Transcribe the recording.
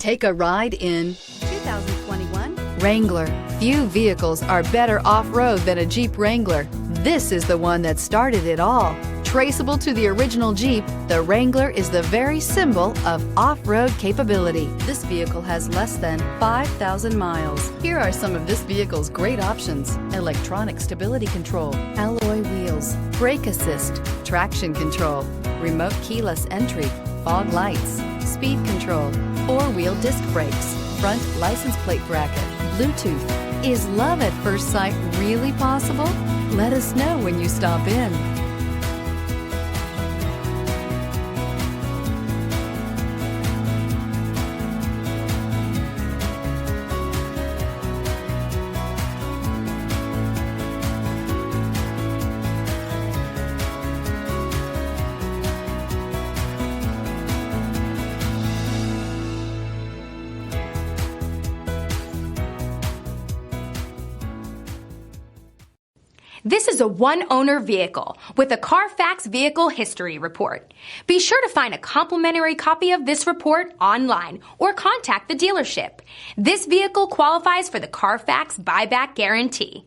Take a ride in 2021 Wrangler. Few vehicles are better off-road than a Jeep Wrangler. This is the one that started it all. Traceable to the original Jeep, the Wrangler is the very symbol of off-road capability. This vehicle has less than 5,000 miles. Here are some of this vehicle's great options: electronic stability control, alloy wheels, brake assist, traction control, remote keyless entry, fog lights, speed control, four-wheel disc brakes, front license plate bracket, Bluetooth. Is love at first sight really possible? Let us know when you stop in. This is a one-owner vehicle with a Carfax Vehicle History Report. Be sure to find a complimentary copy of this report online or contact the dealership. This vehicle qualifies for the Carfax Buyback Guarantee.